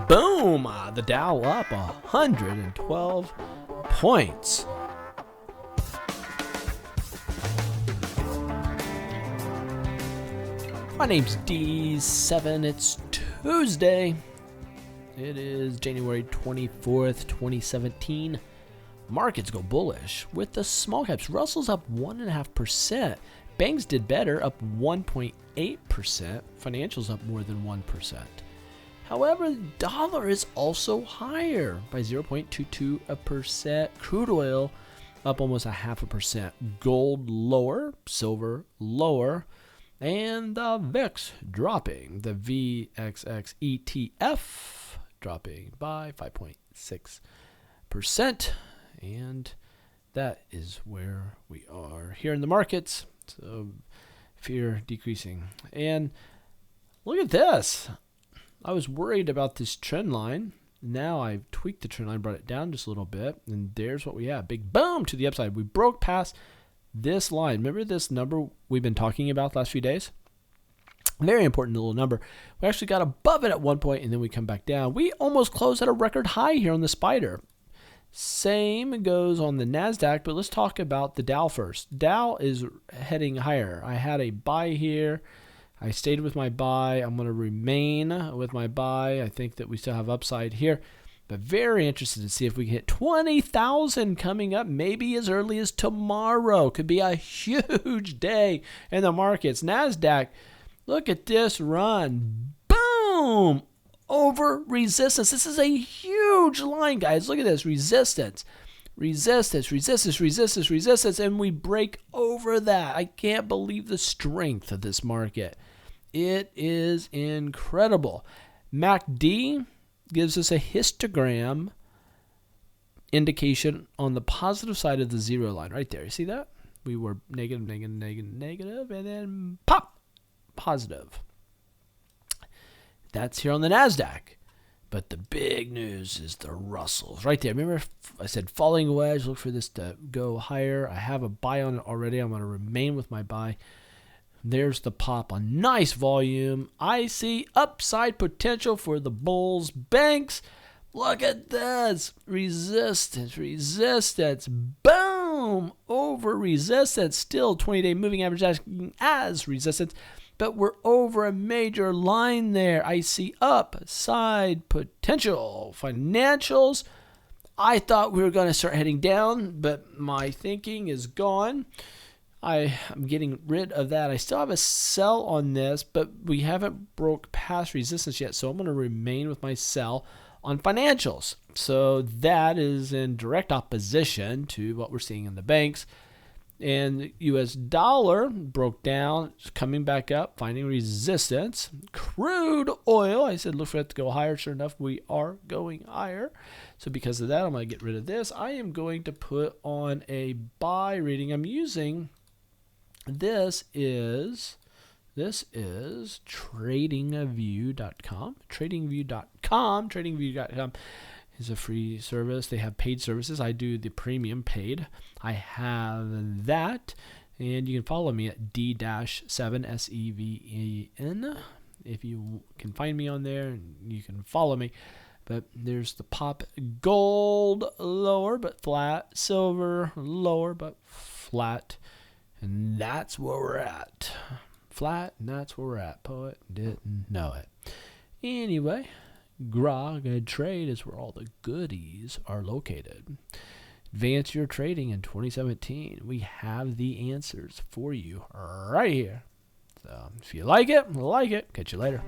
boom! The Dow up 112 points. My name's D7. It's Tuesday. It is January 24th, 2017. Markets go bullish with the small caps. Russell's up 1.5%. Banks did better, up 1.8%. Financials up more than 1%. However, the dollar is also higher by 0.22%. Crude oil up almost 0.5%. Gold lower, silver lower, and the VIX dropping. The VXX ETF dropping by 5.6%. And that is where we are here in the markets. So fear decreasing. And look at this. I was worried about this trend line. Now I've tweaked the trend line, brought it down just a little bit, and there's what we have. Big boom to the upside. We broke past this line. Remember this number we've been talking about the last few days? Very important little number. We actually got above it at one point, and then we come back down. We almost closed at a record high here on the spider. Same goes on the NASDAQ, but let's talk about the Dow first. Dow is heading higher. I had a buy here. I stayed with my buy. I'm going to remain with my buy. I think that we still have upside here, but very interested to see if we can hit 20,000 coming up, maybe as early as tomorrow. Could be a huge day in the markets. NASDAQ, look at this run. Boom! Over resistance. This is a huge line, guys. Look at this. Resistance, resistance, resistance, resistance, resistance, and we break over that. I can't believe the strength of this market. It is incredible. MACD gives us a histogram indication on the positive side of the zero line right there. You see that? We were negative, negative, negative, negative, and then pop, positive. That's here on the NASDAQ. But the big news is the Russells right there. Remember I said falling wedge, look for this to go higher. I have a buy on it already. I'm going to remain with my buy. There's the pop, a nice volume. I see upside potential for the bulls. Banks, look at this. Resistance, resistance, boom, over resistance. Still 20-day moving average acting as resistance. But we're over a major line there. I see upside potential. Financials, I thought we were going to start heading down, but my thinking is gone. I'm getting rid of that. I still have a sell on this, but we haven't broke past resistance yet, so I'm going to remain with my sell on financials. So that is in direct opposition to what we're seeing in the banks. And the U.S. dollar broke down, coming back up, finding resistance. Crude oil, I said look for it to go higher. Sure enough, we are going higher. So because of that, I'm going to get rid of this. I am going to put on a buy reading. I'm using, this is tradingview.com. Tradingview.com is a free service. They have paid services. I do the premium paid. I have that, and you can follow me at D-7SEVEN. If you can find me on there, you can follow me. But there's the pop. Gold lower but flat. Silver lower but flat. And that's where we're at. Flat, and that's where we're at. Poet didn't know it. Anyway, Grok Trade is where all the goodies are located. Advance your trading in 2017. We have the answers for you right here. So if you like it, catch you later.